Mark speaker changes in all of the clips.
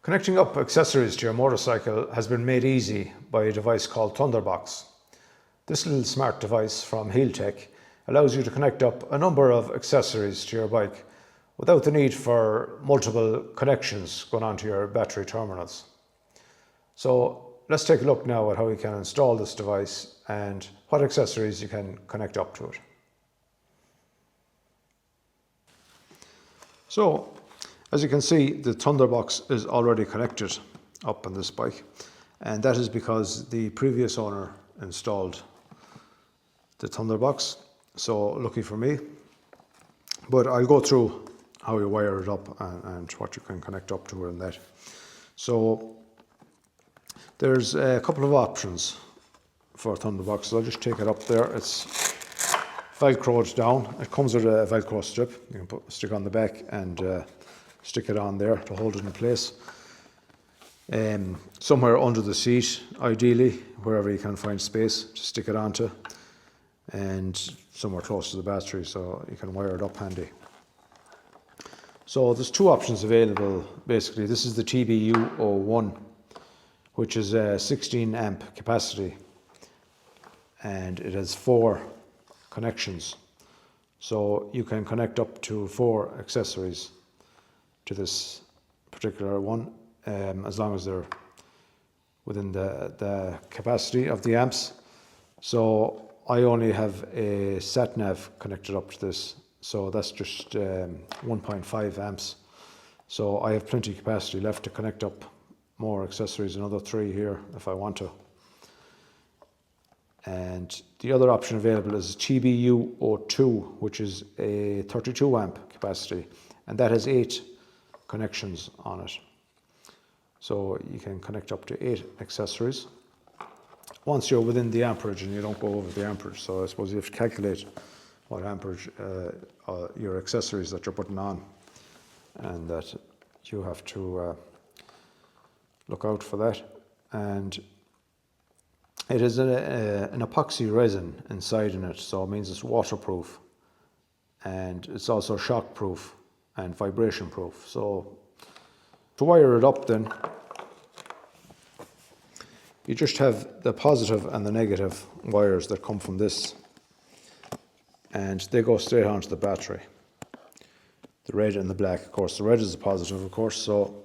Speaker 1: Connecting up accessories to your motorcycle has been made easy by a device called Thunderbox. This little smart device from Healtech allows you to connect up a number of accessories to your bike without the need for multiple connections going onto your battery terminals. So let's take a look now at how you can install this device and what accessories you can connect up to it. So, as you can see, the Thunderbox is already connected up on this bike, and that is because the previous owner installed the Thunderbox, so lucky for me. But I'll go through how you wire it up and what you can connect up to and that. So there's a couple of options for Thunderbox. So I'll just take it up there. It's velcroed down. It comes with a velcro strip. You can stick on the back and stick it on there to hold it in place. Somewhere under the seat, ideally, wherever you can find space to stick it onto, and somewhere close to the battery so you can wire it up handy. So there's two options available basically. This is the TBU01, which is a 16 amp capacity, and it has 4 connections. So you can connect up to 4 accessories to this particular one, as long as they're within the capacity of the amps. So I only have a sat nav connected up to this, so that's just 1.5 amps. So I have plenty of capacity left to connect up more accessories, another 3 here if I want to. And the other option available is TBU02, which is a 32 amp capacity, and that has 8 connections on it. So you can connect up to 8 accessories once you're within the amperage and you don't go over the amperage. So I suppose you have to calculate what amperage your accessories that you're putting on, and that you have to look out for that. And it is an epoxy resin inside in it, so it means it's waterproof, and it's also shock proof and vibration proof. So to wire it up, then you just have the positive and the negative wires that come from this, and they go straight onto the battery. The red and the black, of course. The red is the positive, of course, so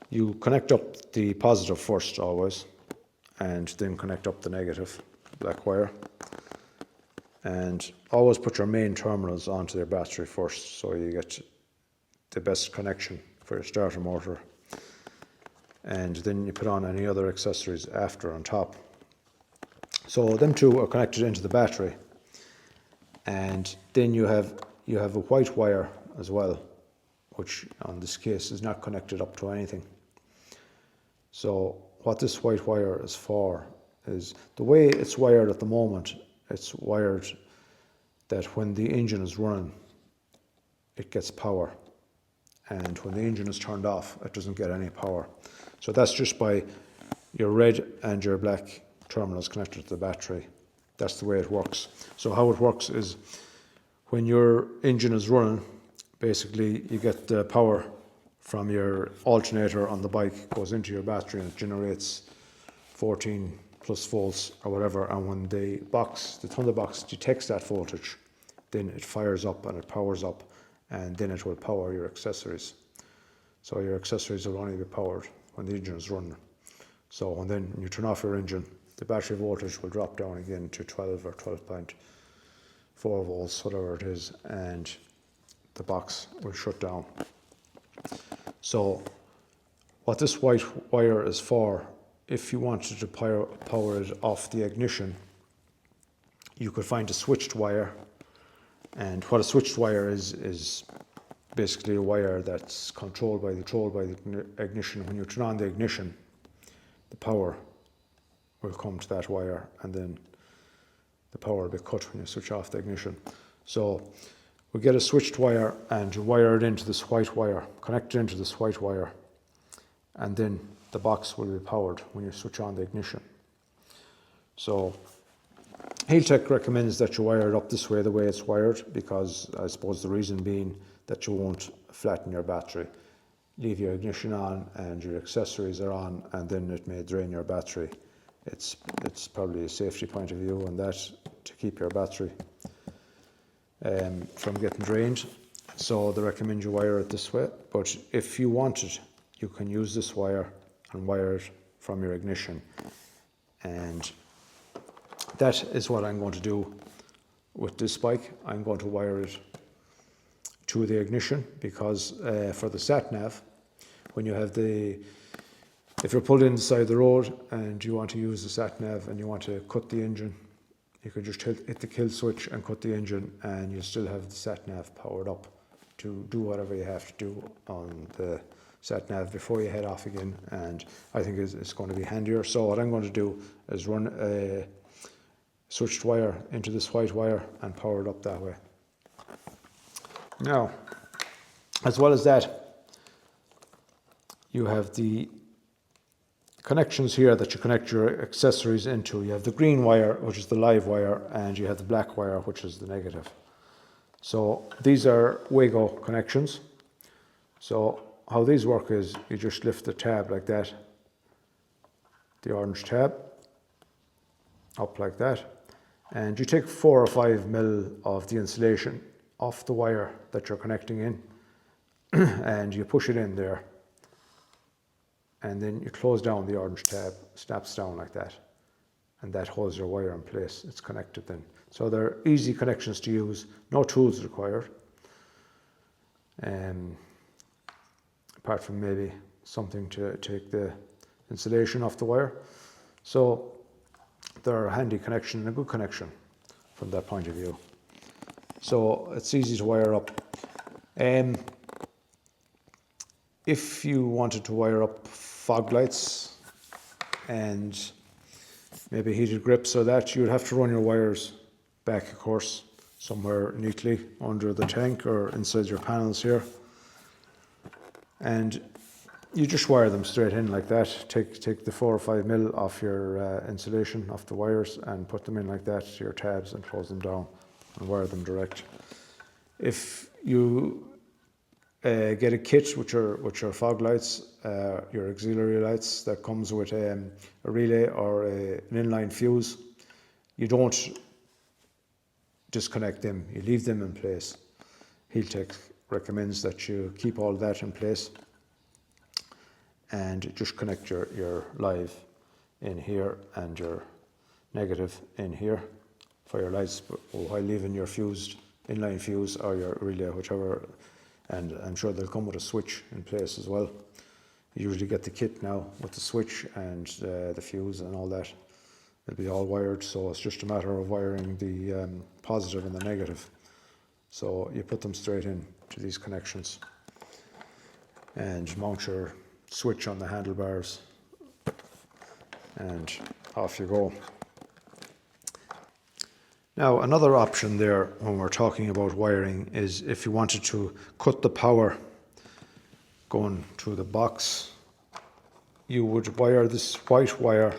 Speaker 1: you connect up the positive first always, and then connect up the negative black wire, and always put your main terminals onto their battery first so you get the best connection for your starter motor, and then you put on any other accessories after on top. So them two are connected into the battery, and then you have a white wire as well, which on this case is not connected up to anything. So what this white wire is for is, the way it's wired at the moment, it's wired that when the engine is running, it gets power, and when the engine is turned off, it doesn't get any power. So that's just by your red and your black terminals connected to the battery. That's the way it works. So how it works is, when your engine is running, basically you get the power from your alternator on the bike, goes into your battery, and it generates 14 plus volts or whatever, and when the Thunderbox detects that voltage, then it fires up and it powers up, and then it will power your accessories. So your accessories will only be powered when the engine is running. So when you turn off your engine, the battery voltage will drop down again to 12 or 12.4 volts, whatever it is, and the box will shut down. So what this white wire is for, if you wanted to power it off the ignition, you could find a switched wire. And what a switched wire is basically a wire that's controlled by the ignition. When you turn on the ignition, the power will come to that wire, and then the power will be cut when you switch off the ignition. So we get a switched wire, and you wire it into this white wire, connect it into this white wire, and then the box will be powered when you switch on the ignition. So Healtech recommends that you wire it up this way, the way it's wired, because I suppose the reason being that you won't flatten your battery. leave your ignition on and your accessories are on, and then it may drain your battery. It's probably a safety point of view and that to keep your battery from getting drained. So they recommend you wire it this way, but if you want it, you can use this wire and wire it from your ignition. And that is what I'm going to do with this bike. I'm going to wire it to the ignition because for the sat nav, when you have if you're pulled inside the road and you want to use the sat nav and you want to cut the engine, you can just hit the kill switch and cut the engine, and you still have the sat nav powered up to do whatever you have to do on the sat nav before you head off again. And I think it's going to be handier. So what I'm going to do is run a switched wire into this white wire and power it up that way. Now, as well as that, you have the connections here that you connect your accessories into. You have the green wire, which is the live wire, and you have the black wire, which is the negative. So these are Wago connections. So how these work is you just lift the tab like that, the orange tab, up like that, and you take 4 or 5 mil of the insulation off the wire that you're connecting in and you push it in there, and then you close down the orange tab, snaps down like that, and that holds your wire in place. It's connected then. So they're easy connections to use, no tools required, apart from maybe something to take the insulation off the wire. So they're a handy connection and a good connection from that point of view. So it's easy to wire up. If you wanted to wire up fog lights and maybe heated grips or that, you would have to run your wires back, of course, somewhere neatly under the tank or inside your panels here. And you just wire them straight in like that. Take the 4 or 5 mil off your insulation, off the wires, and put them in like that to your tabs and close them down and wire them direct. If you get a kit which are fog lights, your auxiliary lights that comes with a relay or an inline fuse, you don't disconnect them, you leave them in place. Healtech recommends that you keep all that in place and just connect your live in here and your negative in here for your lights, while leaving your inline fuse or your relay, whichever, and I'm sure they'll come with a switch in place as well. You usually get the kit now with the switch and the fuse and all that. It'll be all wired, so it's just a matter of wiring the positive and the negative. So you put them straight in to these connections and mount your switch on the handlebars and off you go. Now, another option there when we're talking about wiring is if you wanted to cut the power going to the box, you would wire this white wire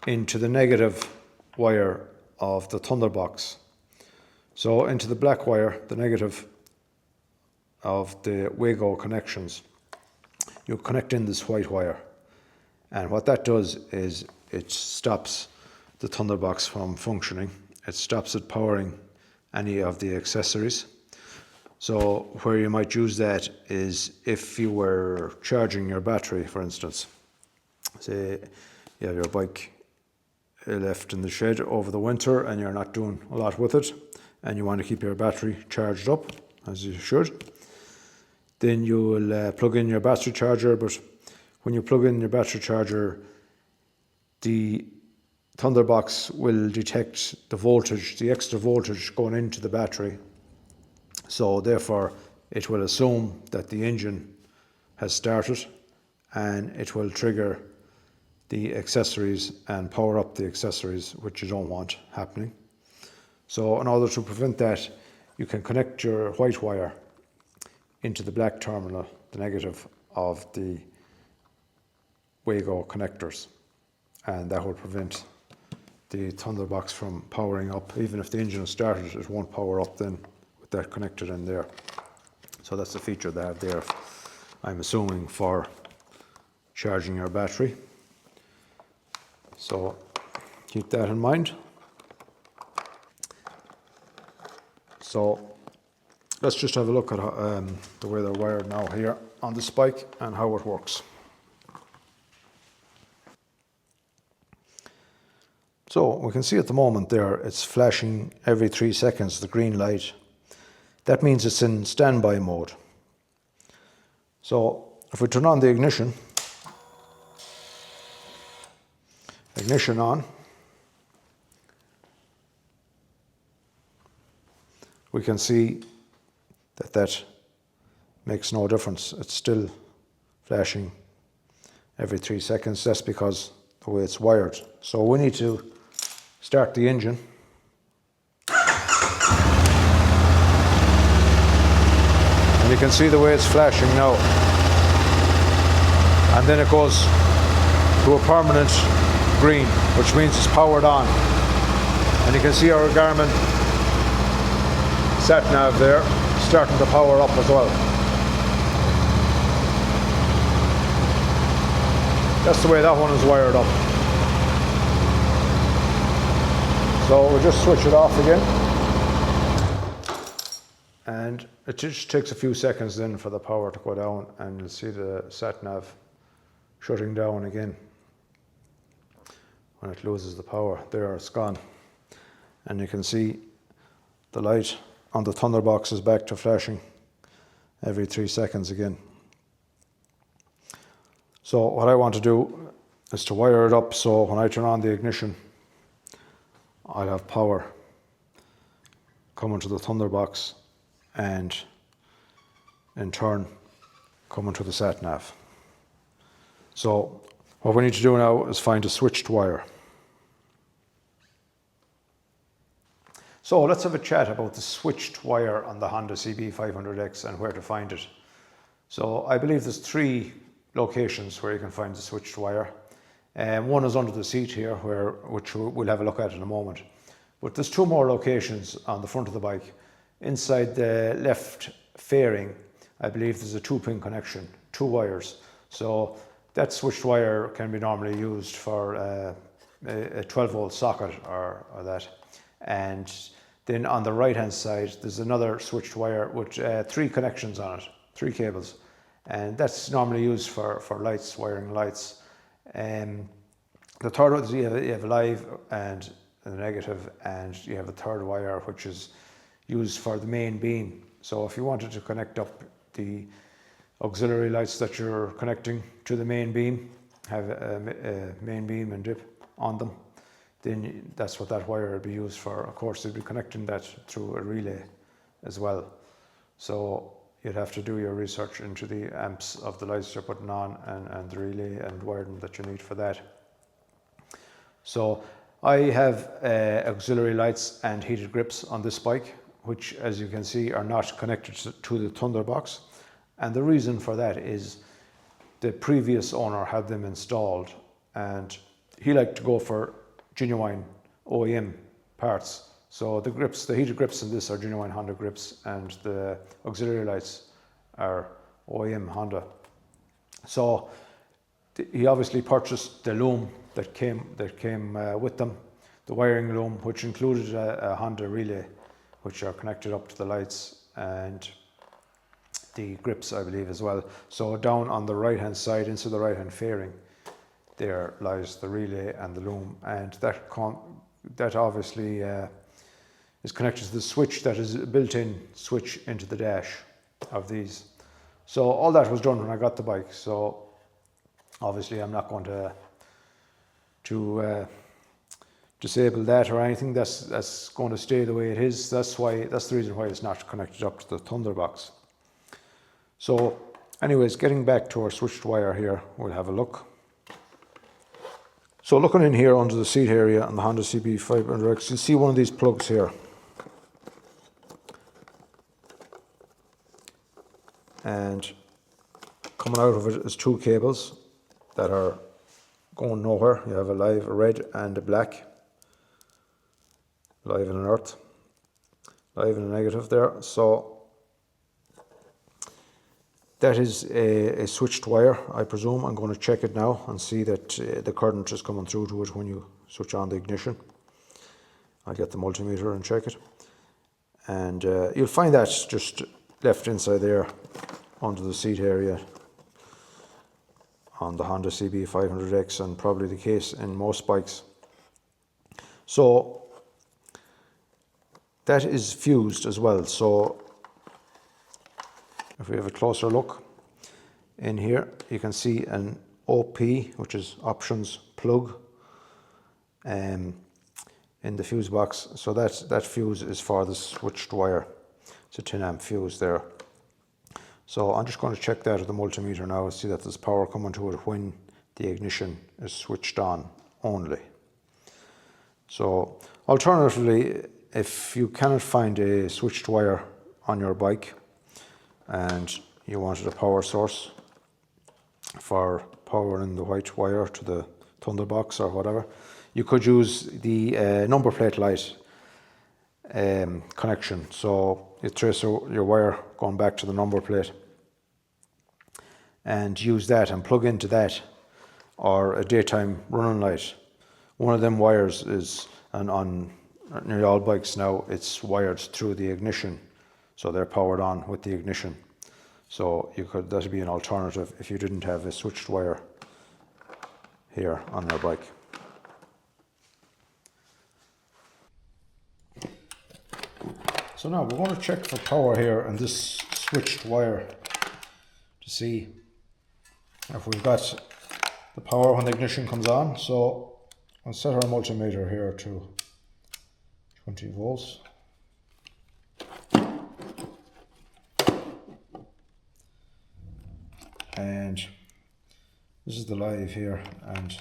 Speaker 1: into the negative wire of the Thunderbox. So into the black wire, the negative of the Wago connections, you connect in this white wire. And what that does is it stops the Thunderbox from functioning. It stops it powering any of the accessories. So where you might use that is if you were charging your battery, for instance. Say you have your bike left in the shed over the winter and you're not doing a lot with it and you want to keep your battery charged up, as you should. Then you will plug in your battery charger, but when you plug in your battery charger, the Thunderbox will detect the voltage, the extra voltage going into the battery. So therefore, it will assume that the engine has started and it will trigger the accessories and power up the accessories, which you don't want happening. So in order to prevent that, you can connect your white wire into the black terminal, the negative of the Wago connectors, and that will prevent the Thunderbox from powering up. Even if the engine is started, it won't power up then with that connected in there. So that's the feature they have there I'm assuming for charging your battery. So keep that in mind. So let's just have a look at the way they're wired now here on this bike and how it works. So we can see at the moment there, it's flashing every 3 seconds, the green light. That means it's in standby mode. So if we turn on the ignition on, we can see that makes no difference. It's still flashing every 3 seconds. That's because the way it's wired. So we need to start the engine. And you can see the way it's flashing now. And then it goes to a permanent green, which means it's powered on. And you can see our Garmin sat nav there starting to power up as well. That's the way that one is wired up. So we'll just switch it off again. And it just takes a few seconds then for the power to go down, and you'll see the sat nav shutting down again. When it loses the power, there it's gone. And you can see the light on the Thunderbox is back to flashing every 3 seconds again. So what I want to do is to wire it up so when I turn on the ignition, I'll have power coming to the Thunderbox and in turn coming to the sat nav. So what we need to do now is find a switched wire. So let's have a chat about the switched wire on the Honda CB500X and where to find it. So I believe there's 3 locations where you can find the switched wire. One is under the seat here, which we'll have a look at in a moment. But there's 2 more locations on the front of the bike. Inside the left fairing, I believe there's a 2-pin connection, 2 wires. So that switched wire can be normally used for a 12-volt socket or that. And then on the right-hand side, there's another switched wire with 3 connections on it, 3 cables. And that's normally used for lights, wiring lights. The third one is you have a live and a negative, and you have a third wire which is used for the main beam. So if you wanted to connect up the auxiliary lights that you're connecting to the main beam, have a main beam and dip on them, then that's what that wire would be used for. Of course, you'd be connecting that through a relay as well. So you'd have to do your research into the amps of the lights you're putting on and the relay and wiring that you need for that. So I have auxiliary lights and heated grips on this bike, which, as you can see, are not connected to the Thunderbox. And the reason for that is the previous owner had them installed and he liked to go for genuine OEM parts. So the grips, the heated grips in this are genuine Honda grips, and the auxiliary lights are OEM Honda. So he obviously purchased the loom that came with them, the wiring loom, which included a Honda relay, which are connected up to the lights, and the grips, I believe, as well. So down on the right hand side, into the right hand fairing, there lies the relay and the loom, and that obviously is connected to the switch that is a built-in switch into the dash of these. So all that was done when I got the bike. So obviously I'm not going to disable that or anything. That's going to stay the way it is. That's the reason why it's not connected up to the Thunderbox. So anyways, getting back to our switched wire here, we'll have a look. So looking in here under the seat area on the Honda CB500X, you'll see one of these plugs here. And coming out of it is 2 cables that are going nowhere. You have a live, a red and a black. Live and an earth. Live and a negative there. So that is a switched wire, I presume. I'm going to check it now and see that the current is coming through to it when you switch on the ignition. I'll get the multimeter and check it. And you'll find that just left inside there under the seat area on the Honda CB500X, and probably the case in most bikes. So that is fused as well. So if we have a closer look in here, you can see an OP, which is options plug, in the fuse box. So that fuse is for the switched wire. It's a 10 amp fuse there. So I'm just going to check that with the multimeter now and see that there's power coming to it when the ignition is switched on only. So alternatively, if you cannot find a switched wire on your bike and you wanted a power source for powering the white wire to the Thunderbox or whatever, you could use the number plate light connection. So you trace your wire going back to the number plate and use that and plug into that, or a daytime running light. One of them wires is, and on nearly all bikes now, it's wired through the ignition, so they're powered on with the ignition. So that would be an alternative if you didn't have a switched wire here on your bike. So now we're going to check for power here on this switched wire to see if we've got the power when the ignition comes on. So I'll set our multimeter here to 20 volts. And this is the live here, and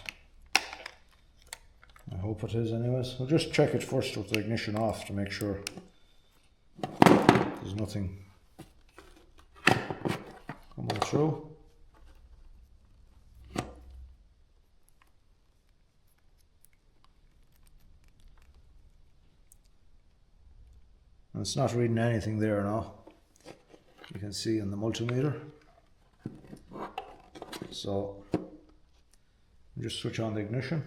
Speaker 1: I hope it is anyways. We'll just check it first with the ignition off to make sure there's nothing coming through. And it's not reading anything there now. You can see in the multimeter. So just switch on the ignition.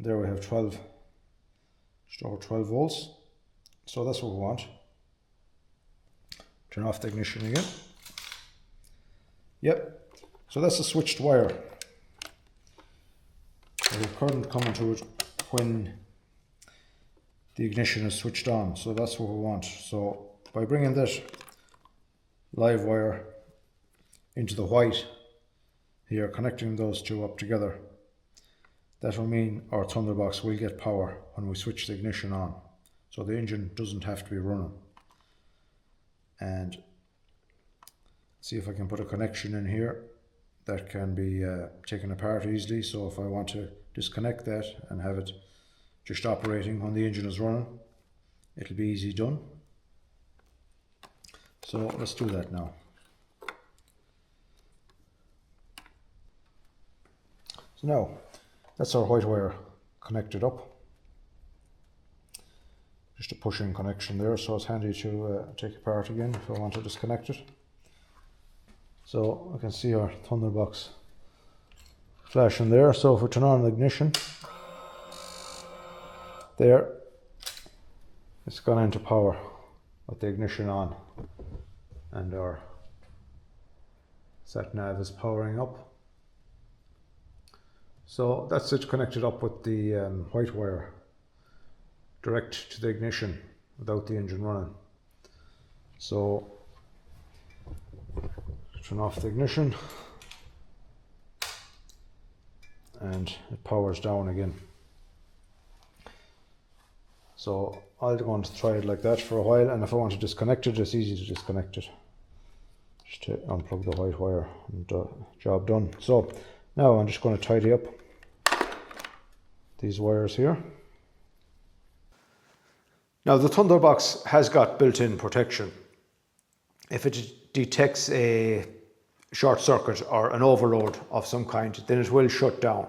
Speaker 1: There we have just over 12 volts. So that's what we want. Turn off the ignition again. Yep. So that's a switched wire. There's a current coming to it when the ignition is switched on. So that's what we want. So by bringing that live wire into the white here, connecting those two up together, that will mean our Thunderbox will get power when we switch the ignition on. So the engine doesn't have to be running. And see if I can put a connection in here that can be taken apart easily. So if I want to disconnect that and have it just operating when the engine is running, it'll be easy done. So let's do that now. So now that's our white wire connected up. Just a push-in connection there, so it's handy to take apart again if I want to disconnect it. So I can see our Thunderbox flashing there. So if we turn on the ignition, there, it's gone into power with the ignition on, and our sat nav is powering up. So that's it, connected up with the white wire direct to the ignition without the engine running. So turn off the ignition and it powers down again. So I'm going to try it like that for a while, and if I want to disconnect it, it's easy to disconnect it. Just to unplug the white wire and job done. So now I'm just going to tidy up these wires here. Now the Thunderbox has got built-in protection. If it detects a short circuit or an overload of some kind, then it will shut down.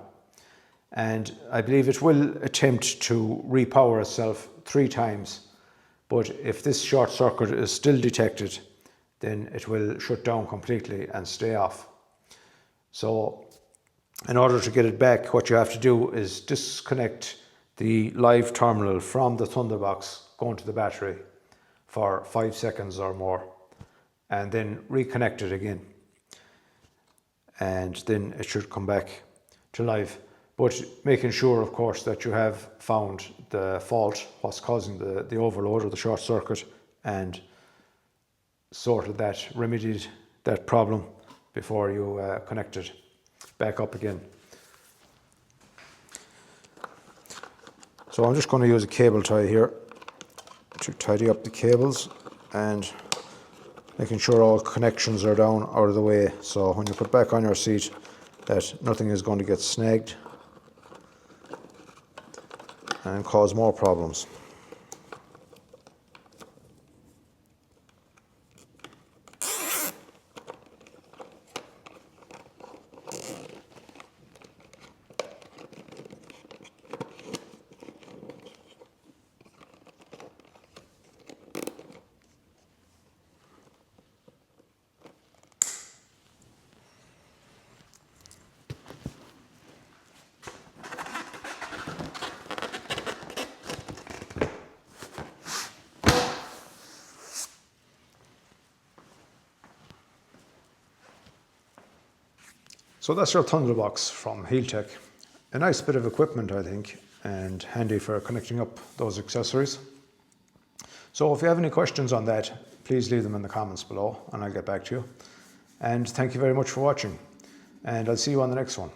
Speaker 1: And I believe it will attempt to repower itself 3 times But if this short circuit is still detected, then it will shut down completely and stay off. So in order to get it back, what you have to do is disconnect the live terminal from the Thunderbox going to the battery for 5 seconds or more, and then reconnect it again. And then it should come back to live. But making sure, of course, that you have found the fault, what's causing the overload or the short circuit, and sorted that, remedied that problem before you connect it back up again. So I'm just going to use a cable tie here to tidy up the cables and making sure all connections are down out of the way, so when you put back on your seat that nothing is going to get snagged and cause more problems. So that's your Thunderbox from Healtech. A nice bit of equipment, I think, and handy for connecting up those accessories. So if you have any questions on that, please leave them in the comments below and I'll get back to you. And thank you very much for watching, and I'll see you on the next one.